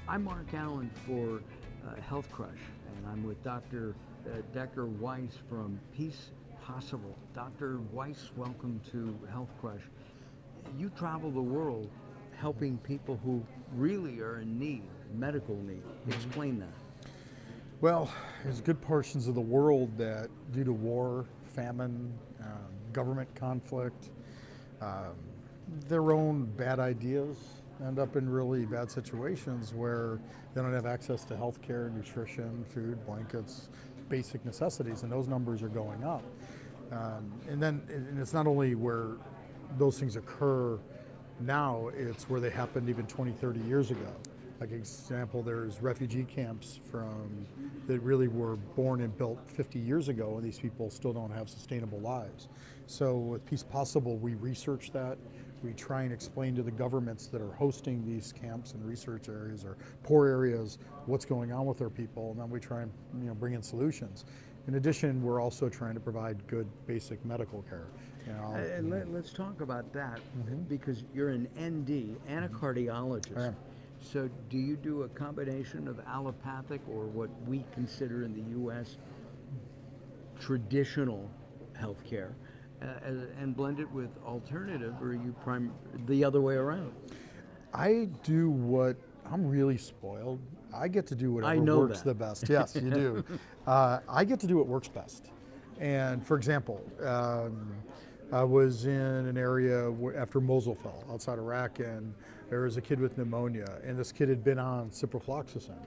I'm Mark Alyn for Health Crush, and I'm with Dr. Decker Weiss from Peace Possible. Dr. Weiss, welcome to Health Crush. You travel the world helping people who really are in need, medical need. Explain that. Well, there's good portions of the world that, due to war, famine, government conflict, their own bad ideas, end up in really bad situations where they don't have access to health care, nutrition, food, blankets, basic necessities, and those numbers are going up. And it's not only where those things occur now, it's where they happened even 20, 30 years ago. Like example, there's refugee camps that really were born and built 50 years ago, and these people still don't have sustainable lives. So with Peace Possible, we research that. We try and explain to the governments that are hosting these camps and research areas or poor areas what's going on with their people, and then we try and bring in solutions. In addition, we're also trying to provide good basic medical care. Let's talk about that, because you're an ND and a cardiologist. So do you do a combination of allopathic, or what we consider in the U.S. traditional healthcare, and blend it with alternative, or are you the other way around? I do what, I'm really spoiled. I get to do whatever works the best. Yes, you do. I get to do what works best. And for example, I was in an area after Mosul fell outside Iraq, and there was a kid with pneumonia, and this kid had been on ciprofloxacin,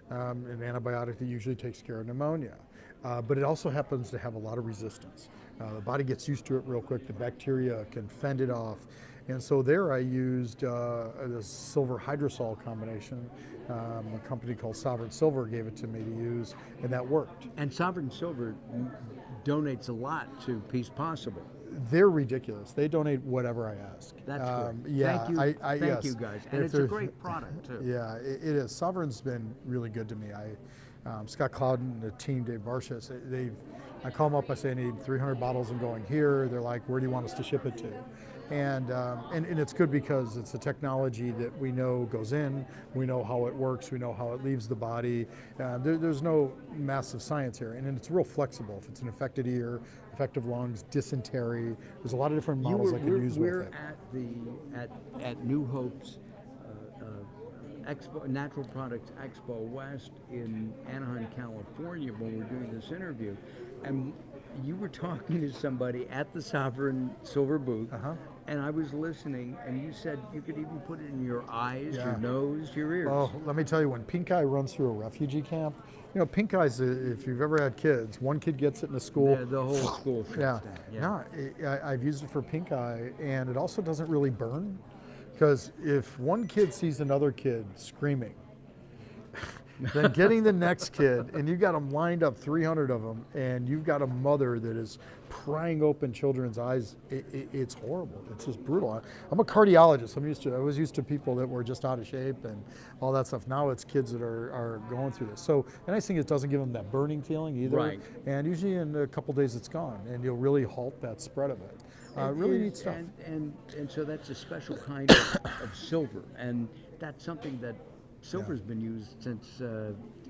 an antibiotic that usually takes care of pneumonia. But it also happens to have a lot of resistance. The body gets used to it real quick. The bacteria can fend it off. And so there I used this silver hydrosol combination. A company called Sovereign Silver gave it to me to use, and that worked. And Sovereign Silver donates a lot to Peace Possible. They're ridiculous. They donate whatever I ask. That's great. Yeah, thank you, thank you guys. And it's a great product too. Yeah, it is. Sovereign's been really good to me. Scott Clouden and the team, Dave Barshas, I call them up, I say I need 300 bottles and going here. They're like, where do you want us to ship it to? And it's good because it's a technology that we know goes in, we know how it works, we know how it leaves the body. There's no massive science here, and it's real flexible. If it's an affected ear, affected lungs, dysentery, there's a lot of different models I can use with it. We're at New Hope's Expo, Natural Products Expo West in Anaheim, California, when we're doing this interview, and you were talking to somebody at the Sovereign Silver booth, and I was listening, and you said you could even put it in your eyes, your nose, your ears. Oh, let me tell you, when pink eye runs through a refugee camp, pink eye's, if you've ever had kids, one kid gets it in the school. The whole school shuts down. I've used it for pink eye, and it also doesn't really burn. Because if one kid sees another kid screaming, then getting the next kid, and you've got them lined up, 300 of them, and you've got a mother that is prying open children's eyes, it's horrible. It's just brutal. I'm a cardiologist. I was used to people that were just out of shape and all that stuff. Now it's kids that are going through this. So the nice thing is it doesn't give them that burning feeling either. Right. And usually in a couple days it's gone, and you'll really halt that spread of it. Really neat stuff. And so that's a special kind of silver, and that's something that silver's been used since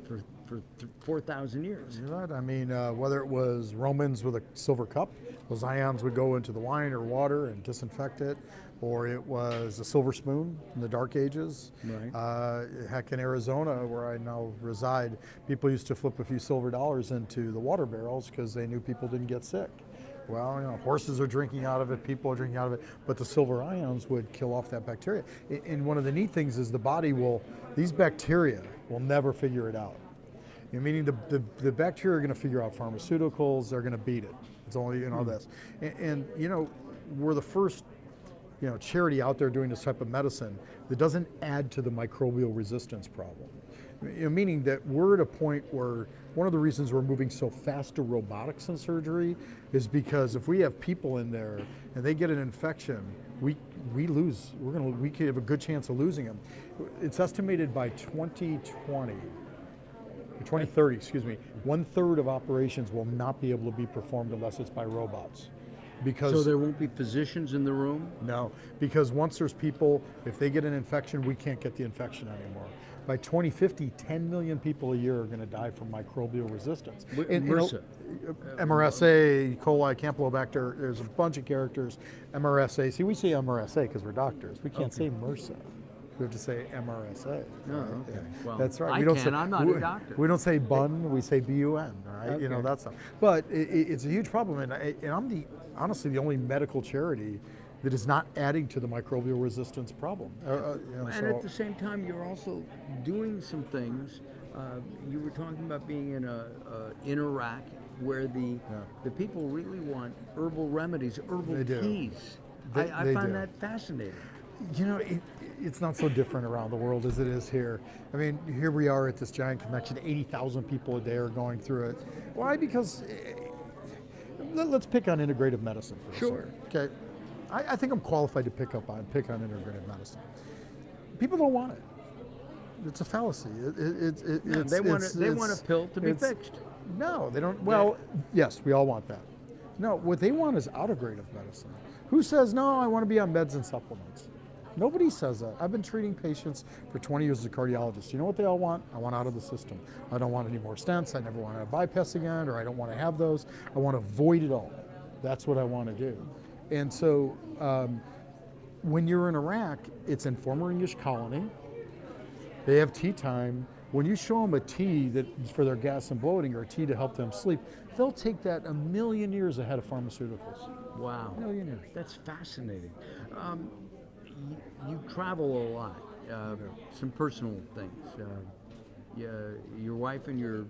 for 4,000 years. You're right. I mean, whether it was Romans with a silver cup, those ions would go into the wine or water and disinfect it, or it was a silver spoon in the Dark Ages. Right. Heck, in Arizona, where I now reside, people used to flip a few silver dollars into the water barrels because they knew people didn't get sick. Well, horses are drinking out of it, people are drinking out of it, but the silver ions would kill off that bacteria. And one of the neat things is these bacteria will never figure it out. Meaning the bacteria are going to figure out pharmaceuticals, they're going to beat it. It's only, this. And we're the first, charity out there doing this type of medicine that doesn't add to the microbial resistance problem. Meaning that we're at a point where one of the reasons we're moving so fast to robotics in surgery is because if we have people in there and they get an infection, we could have a good chance of losing them. It's estimated by 2030, 1/3 of operations will not be able to be performed unless it's by robots. because So there won't be physicians in the room? no, because once there's people, if they get an infection, we can't get the infection anymore. By 2050, 10 million people a year are going to die from microbial resistance. MRSA. MRSA, E. coli, Campylobacter, there's a bunch of characters. MRSA, see, we say MRSA because we're doctors. We can't say MRSA. We have to say MRSA. Oh, right? okay. Yeah. Well, That's right. I can, I'm not a doctor. We don't say bun, we say BUN, all right? You know, Okay. that stuff. But it's a huge problem, and I'm honestly the only medical charity that is not adding to the microbial resistance problem. And at the same time, you're also doing some things. You were talking about being in Iraq, where the people really want herbal remedies, herbal They do. teas. They I find do. that fascinating. You know, it's not so different around the world as it is here. I mean, here we are at this giant convention, 80,000 people a day are going through it. Why? Because, let's pick on integrative medicine for a Sure. second, okay? I think I'm qualified to pick on integrative medicine. People don't want it. It's a fallacy. They want a pill to be fixed. No, they don't. Well, yes, we all want that. No, what they want is integrative medicine. Who says, no, I want to be on meds and supplements? Nobody says that. I've been treating patients for 20 years as a cardiologist. You know what they all want? I want out of the system. I don't want any more stents. I never want to have bypass again, or I don't want to have those. I want to avoid it all. That's what I want to do. And so when you're in Iraq, it's in former English colony. They have tea time. When you show them a tea that's for their gas and bloating, or a tea to help them sleep, they'll take that a million years ahead of pharmaceuticals. Wow. A million years. That's fascinating. You travel a lot. Some personal things. Your wife and your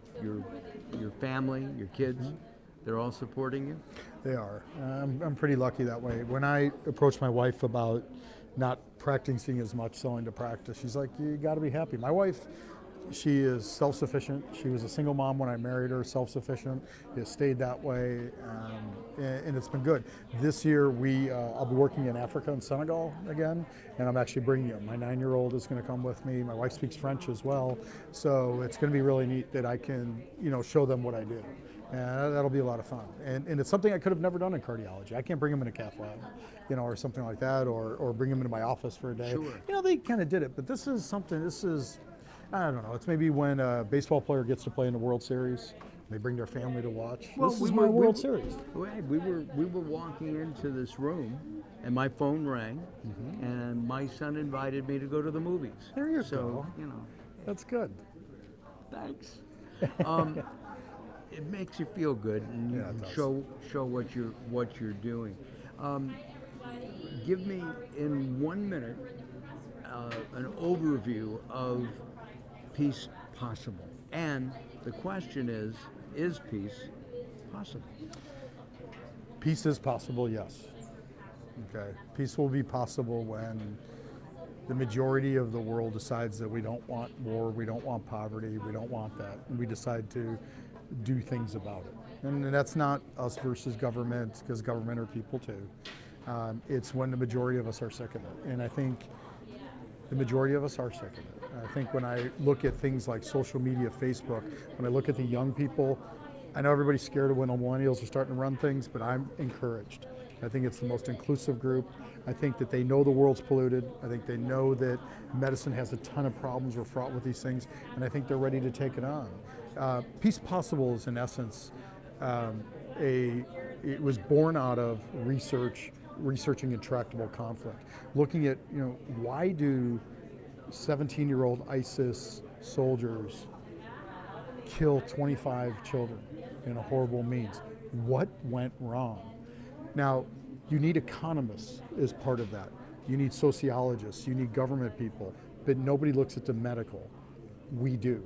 family, your kids, they're all supporting you? They are. I'm pretty lucky that way. When I approached my wife about not practicing as much, selling to practice, she's like, you got to be happy. My wife, she is self-sufficient. She was a single mom when I married her, self-sufficient. It stayed that way, and it's been good. This year, I'll be working in Africa and Senegal again, and I'm actually bringing them. My 9-year-old is going to come with me. My wife speaks French as well, so it's going to be really neat that I can, show them what I do. And that'll be a lot of fun. And it's something I could have never done in cardiology. I can't bring them in a cath lab, or something like that, or bring them into my office for a day. Sure. They kind of did it, but this is, I don't know, it's maybe when a baseball player gets to play in the World Series, they bring their family to watch. This is my World Series. We were walking into this room, and my phone rang, and my son invited me to go to the movies. There you go. That's good. Thanks. It makes you feel good, and you can show what you're doing. Give me in 1 minute an overview of Peace Possible, and the question is peace possible? Peace is possible, yes. Okay, peace will be possible when the majority of the world decides that we don't want war, we don't want poverty, we don't want that, and we decide to do things about it. And that's not us versus government, because government are people too. It's when the majority of us are sick of it. And I think the majority of us are sick of it. I think when I look at things like social media, Facebook, when I look at the young people, I know everybody's scared of when the millennials are starting to run things, but I'm encouraged. I think it's the most inclusive group. I think that they know the world's polluted. I think they know that medicine has a ton of problems. We're fraught with these things, and I think they're ready to take it on. Peace Possible is, in essence, it was born out of researching intractable conflict, looking at, why do 17-year-old ISIS soldiers kill 25 children in a horrible means? What went wrong? Now, you need economists as part of that. You need sociologists, you need government people, but nobody looks at the medical. We do.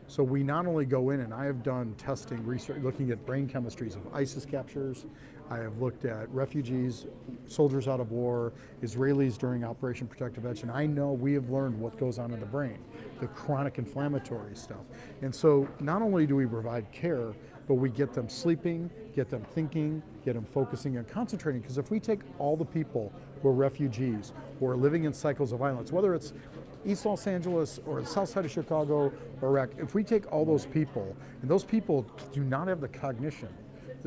So we not only go in, and I have done testing, research, looking at brain chemistries of ISIS captures. I have looked at refugees, soldiers out of war, Israelis during Operation Protective Edge, and I know we have learned what goes on in the brain, the chronic inflammatory stuff. And so not only do we provide care, but we get them sleeping, get them thinking, get them focusing and concentrating, because if we take all the people who are refugees, who are living in cycles of violence, whether it's East Los Angeles or the south side of Chicago or Iraq, if we take all those people, and those people do not have the cognition,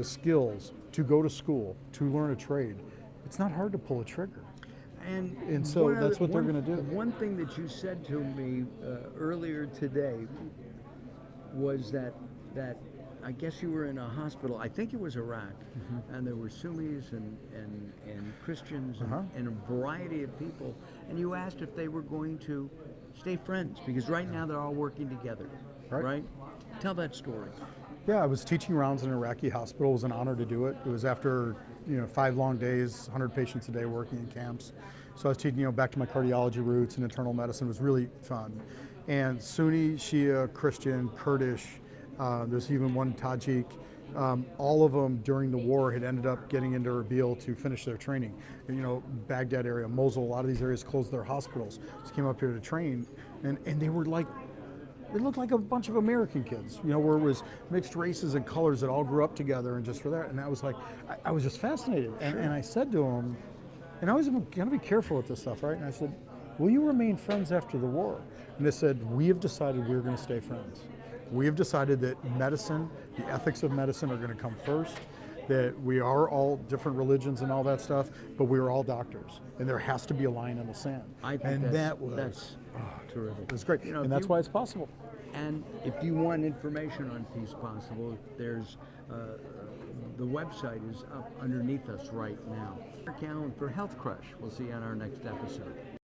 the skills to go to school, to learn a trade, it's not hard to pull a trigger. And so that's what they're going to do. One thing that you said to me earlier today was that I guess you were in a hospital. I think it was Iraq, and there were Sunnis and Christians and a variety of people. And you asked if they were going to stay friends because right now they're all working together. Right? Tell that story. Yeah, I was teaching rounds in an Iraqi hospital. It was an honor to do it. It was after 5 long days, 100 patients a day working in camps. So I was teaching back to my cardiology roots and internal medicine. It was really fun. And Sunni, Shia, Christian, Kurdish, there's even one Tajik. All of them during the war had ended up getting into Erbil to finish their training. Baghdad area, Mosul, a lot of these areas closed their hospitals. So came up here to train, and they were like, it looked like a bunch of American kids, where it was mixed races and colors that all grew up together and just for that. And I was like, I was just fascinated. And I said to them, and I was going to be careful with this stuff, right? And I said, will you remain friends after the war? And they said, we have decided we're going to stay friends. We have decided that medicine, the ethics of medicine are going to come first, that we are all different religions and all that stuff, but we are all doctors. And there has to be a line in the sand. I think that's terrific. It was great. And that's why it's possible. And if you want information on Peace Possible, there's the website is up underneath us right now. Alyn for Health Crush. We'll see you on our next episode.